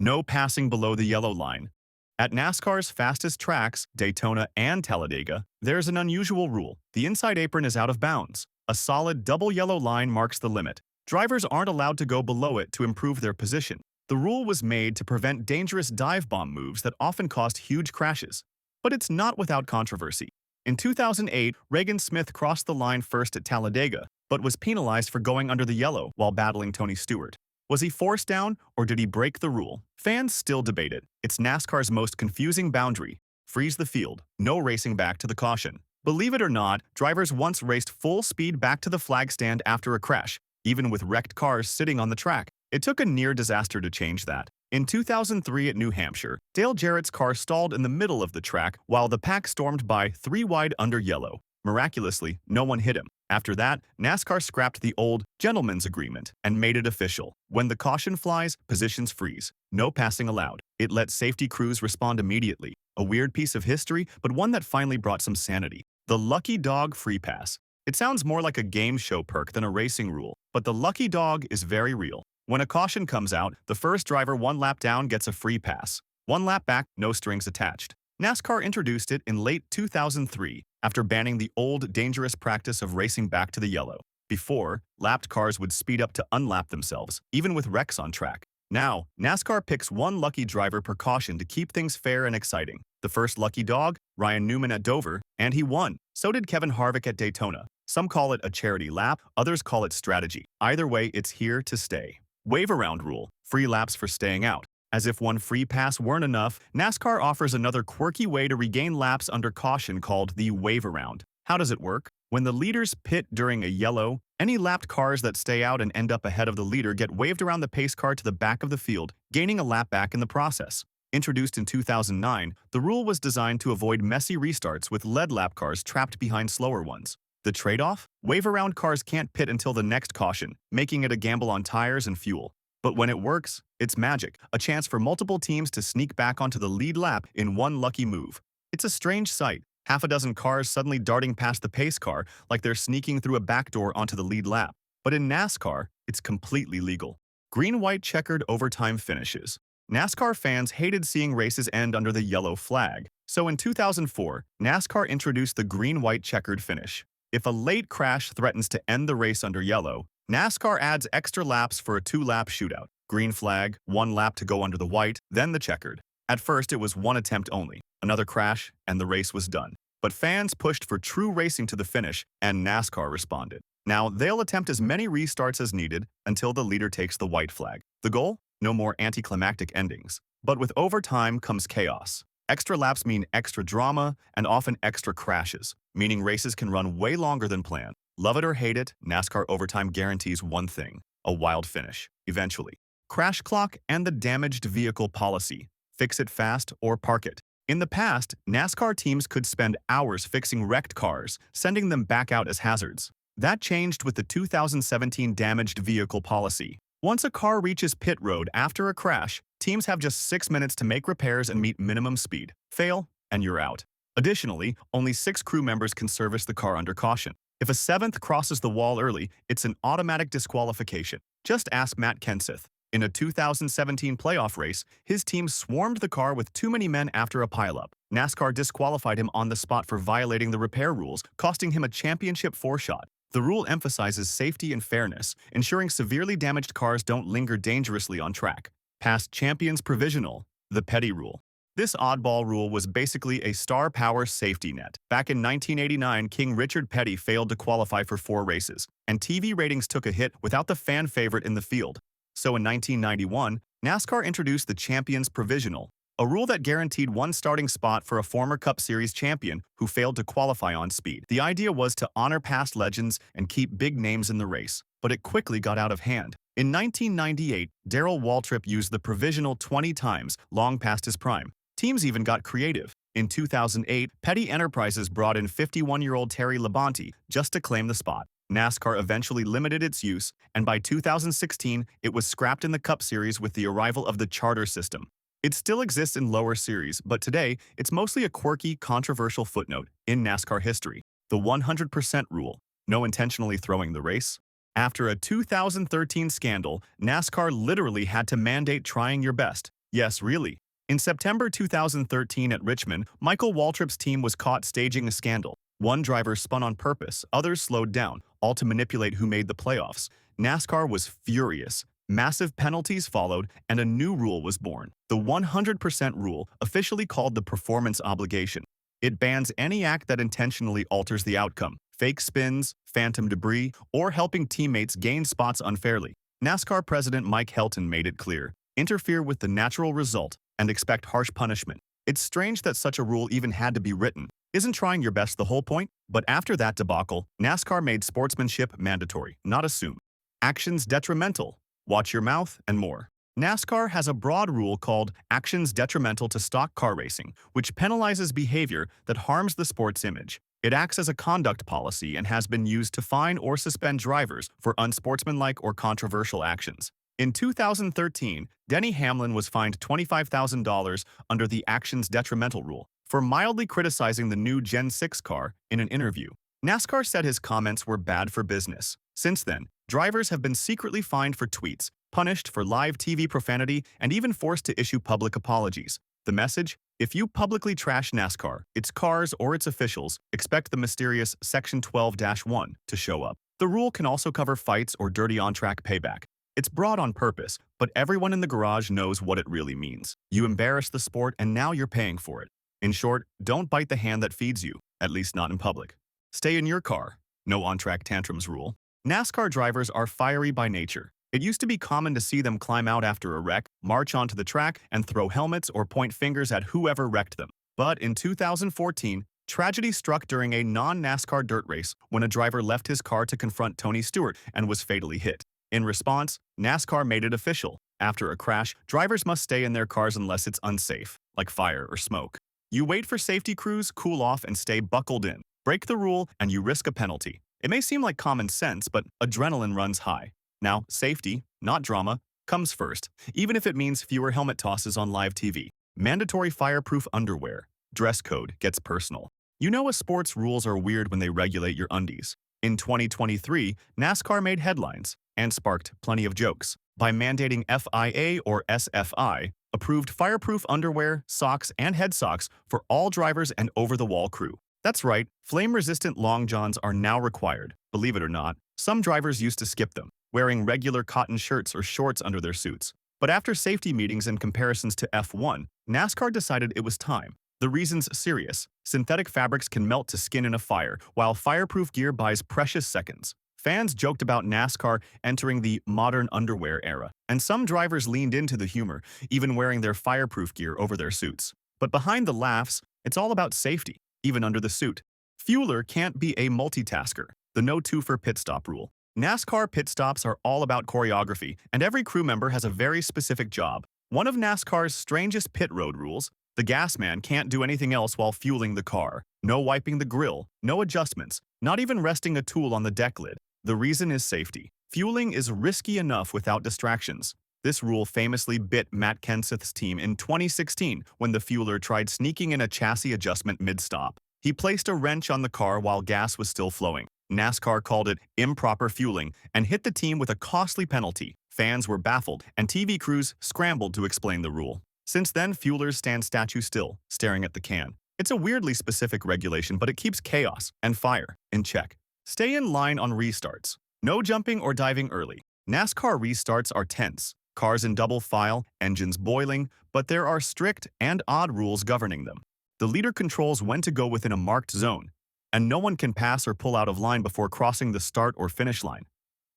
No passing below the yellow line. At NASCAR's fastest tracks, Daytona and Talladega, there's an unusual rule. The inside apron is out of bounds. A solid double yellow line marks the limit. Drivers aren't allowed to go below it to improve their position. The rule was made to prevent dangerous dive bomb moves that often caused huge crashes. But it's not without controversy. In 2008, Regan Smith crossed the line first at Talladega, but was penalized for going under the yellow while battling Tony Stewart. Was he forced down, or did he break the rule? Fans still debate it. It's NASCAR's most confusing boundary. Freeze the field. No racing back to the caution. Believe it or not, drivers once raced full speed back to the flag stand after a crash, even with wrecked cars sitting on the track. It took a near disaster to change that. In 2003 at New Hampshire, Dale Jarrett's car stalled in the middle of the track while the pack stormed by 3 wide under yellow. Miraculously, no one hit him. After that, NASCAR scrapped the old gentleman's agreement and made it official. When the caution flies, positions freeze. No passing allowed. It let safety crews respond immediately. A weird piece of history, but one that finally brought some sanity. The Lucky Dog Free Pass. It sounds more like a game show perk than a racing rule, but the Lucky Dog is very real. When a caution comes out, the first driver 1 lap down gets a free pass. 1 lap back, no strings attached. NASCAR introduced it in late 2003 after banning the old, dangerous practice of racing back to the yellow. Before, lapped cars would speed up to unlap themselves, even with wrecks on track. Now, NASCAR picks 1 lucky driver per caution to keep things fair and exciting. The first lucky dog, Ryan Newman at Dover, and he won. So did Kevin Harvick at Daytona. Some call it a charity lap, others call it strategy. Either way, it's here to stay. Wave around rule. Free laps for staying out. As if one free pass weren't enough, NASCAR offers another quirky way to regain laps under caution called the wave around. How does it work? When the leaders pit during a yellow, any lapped cars that stay out and end up ahead of the leader get waved around the pace car to the back of the field, gaining a lap back in the process. Introduced in 2009, the rule was designed to avoid messy restarts with lead lap cars trapped behind slower ones. The trade-off? Wave-around cars can't pit until the next caution, making it a gamble on tires and fuel. But when it works, it's magic, a chance for multiple teams to sneak back onto the lead lap in one lucky move. It's a strange sight, half a dozen cars suddenly darting past the pace car like they're sneaking through a back door onto the lead lap. But in NASCAR, it's completely legal. Green-white checkered overtime finishes. NASCAR fans hated seeing races end under the yellow flag. So in 2004, NASCAR introduced the green-white checkered finish. If a late crash threatens to end the race under yellow, NASCAR adds extra laps for a 2-lap shootout. Green flag, 1 lap to go under the white, then the checkered. At first, it was 1 attempt only. Another crash, and the race was done. But fans pushed for true racing to the finish, and NASCAR responded. Now, they'll attempt as many restarts as needed until the leader takes the white flag. The goal? No more anticlimactic endings. But with overtime comes chaos. Extra laps mean extra drama and often extra crashes, meaning races can run way longer than planned. Love it or hate it, NASCAR overtime guarantees one thing: a wild finish, eventually. Crash clock and the damaged vehicle policy. Fix it fast or park it. In the past, NASCAR teams could spend hours fixing wrecked cars, sending them back out as hazards. That changed with the 2017 damaged vehicle policy. Once a car reaches pit road after a crash, teams have just 6 minutes to make repairs and meet minimum speed. Fail, and you're out. Additionally, only 6 crew members can service the car under caution. If a 7th crosses the wall early, it's an automatic disqualification. Just ask Matt Kenseth. In a 2017 playoff race, his team swarmed the car with too many men after a pileup. NASCAR disqualified him on the spot for violating the repair rules, costing him a championship 4-shot. The rule emphasizes safety and fairness, ensuring severely damaged cars don't linger dangerously on track. Past champions provisional, the petty rule. This oddball rule was basically a star power safety net. Back in 1989, King Richard Petty failed to qualify for 4 races, and TV ratings took a hit without the fan favorite in the field. So in 1991, NASCAR introduced the Champions Provisional, a rule that guaranteed 1 starting spot for a former Cup Series champion who failed to qualify on speed. The idea was to honor past legends and keep big names in the race, but it quickly got out of hand. In 1998, Darrell Waltrip used the provisional 20 times, long past his prime. Teams even got creative. In 2008, Petty Enterprises brought in 51-year-old Terry Labonte just to claim the spot. NASCAR eventually limited its use, and by 2016, it was scrapped in the Cup Series with the arrival of the charter system. It still exists in lower series, but today, it's mostly a quirky, controversial footnote in NASCAR history. The 100% rule. No intentionally throwing the race. After a 2013 scandal, NASCAR literally had to mandate trying your best. Yes, really. In September 2013 at Richmond, Michael Waltrip's team was caught staging a scandal. One driver spun on purpose, others slowed down, all to manipulate who made the playoffs. NASCAR was furious. Massive penalties followed, and a new rule was born. The 100% rule, officially called the performance obligation. It bans any act that intentionally alters the outcome, fake spins, phantom debris, or helping teammates gain spots unfairly. NASCAR President Mike Helton made it clear, interfere with the natural result and expect harsh punishment. It's strange that such a rule even had to be written. Isn't trying your best the whole point? But after that debacle, NASCAR made sportsmanship mandatory, not assumed. Actions detrimental, watch your mouth, and more. NASCAR has a broad rule called actions detrimental to stock car racing, which penalizes behavior that harms the sport's image. It acts as a conduct policy and has been used to fine or suspend drivers for unsportsmanlike or controversial actions. In 2013, Denny Hamlin was fined $25,000 under the actions detrimental rule for mildly criticizing the new Gen 6 car in an interview. NASCAR said his comments were bad for business. Since then, drivers have been secretly fined for tweets, punished for live TV profanity, and even forced to issue public apologies. The message? If you publicly trash NASCAR, its cars, or its officials, expect the mysterious Section 12-1 to show up. The rule can also cover fights or dirty on-track payback. It's broad on purpose, but everyone in the garage knows what it really means. You embarrass the sport and now you're paying for it. In short, don't bite the hand that feeds you, at least not in public. Stay in your car. No on-track tantrums rule. NASCAR drivers are fiery by nature. It used to be common to see them climb out after a wreck, march onto the track, and throw helmets or point fingers at whoever wrecked them. But in 2014, tragedy struck during a non-NASCAR dirt race when a driver left his car to confront Tony Stewart and was fatally hit. In response, NASCAR made it official. After a crash, drivers must stay in their cars unless it's unsafe, like fire or smoke. You wait for safety crews, cool off, and stay buckled in. Break the rule, and you risk a penalty. It may seem like common sense, but adrenaline runs high. Now, safety, not drama, comes first, even if it means fewer helmet tosses on live TV. Mandatory fireproof underwear. Dress code gets personal. You know a sport's rules are weird when they regulate your undies. In 2023, NASCAR made headlines and sparked plenty of jokes by mandating FIA or SFI approved fireproof underwear, socks, and head socks for all drivers and over-the-wall crew. That's right, flame-resistant long johns are now required. Believe it or not, some drivers used to skip them, wearing regular cotton shirts or shorts under their suits. But after safety meetings and comparisons to F1, NASCAR decided it was time. The reason's serious. Synthetic fabrics can melt to skin in a fire, while fireproof gear buys precious seconds. Fans joked about NASCAR entering the modern underwear era, and some drivers leaned into the humor, even wearing their fireproof gear over their suits. But behind the laughs, it's all about safety, even under the suit. Fueler can't be a multitasker. The no twofer pit stop rule. NASCAR pit stops are all about choreography, and every crew member has a very specific job. One of NASCAR's strangest pit road rules: the gas man can't do anything else while fueling the car. No wiping the grill, no adjustments, not even resting a tool on the deck lid. The reason is safety. Fueling is risky enough without distractions. This rule famously bit Matt Kenseth's team in 2016 when the fueler tried sneaking in a chassis adjustment mid-stop. He placed a wrench on the car while gas was still flowing. NASCAR called it improper fueling and hit the team with a costly penalty. Fans were baffled, and TV crews scrambled to explain the rule. Since then, fuelers stand statue still, staring at the can. It's a weirdly specific regulation, but it keeps chaos and fire in check. Stay in line on restarts. No jumping or diving early. NASCAR restarts are tense. Cars in double file, engines boiling, but there are strict and odd rules governing them. The leader controls when to go within a marked zone, and no one can pass or pull out of line before crossing the start or finish line,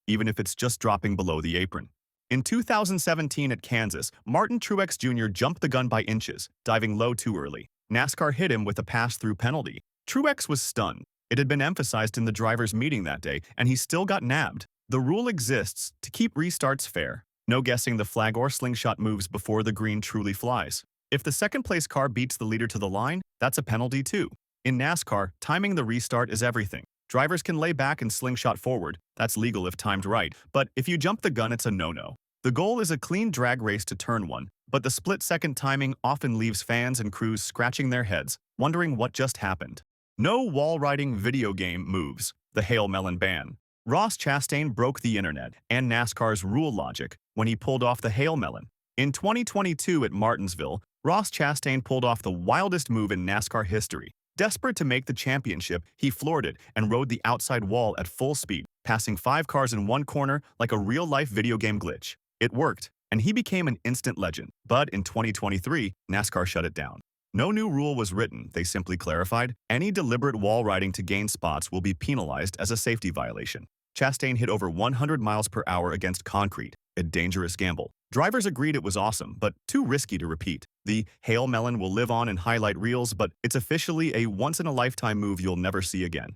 even if it's just dropping below the apron. In 2017 at Kansas, Martin Truex Jr. jumped the gun by inches, diving low too early. NASCAR hit him with a pass-through penalty. Truex was stunned. It had been emphasized in the drivers' meeting that day, and he still got nabbed. The rule exists to keep restarts fair. No guessing the flag or slingshot moves before the green truly flies. If the second-place car beats the leader to the line, that's a penalty too. In NASCAR, timing the restart is everything. Drivers can lay back and slingshot forward. That's legal if timed right. But if you jump the gun, it's a no-no. The goal is a clean drag race to turn one, but the split-second timing often leaves fans and crews scratching their heads, wondering what just happened. No wall-riding video game moves. The Hail Melon ban. Ross Chastain broke the internet and NASCAR's rule logic when he pulled off the Hail Melon. In 2022 at Martinsville, Ross Chastain pulled off the wildest move in NASCAR history. Desperate to make the championship, he floored it and rode the outside wall at full speed, passing 5 cars in one corner like a real-life video game glitch. It worked, and he became an instant legend. But in 2023, NASCAR shut it down. No new rule was written, they simply clarified, any deliberate wall riding to gain spots will be penalized as a safety violation. Chastain hit over 100 miles per hour against concrete, a dangerous gamble. Drivers agreed it was awesome, but too risky to repeat. The Hail Melon will live on in highlight reels, but it's officially a once-in-a-lifetime move you'll never see again.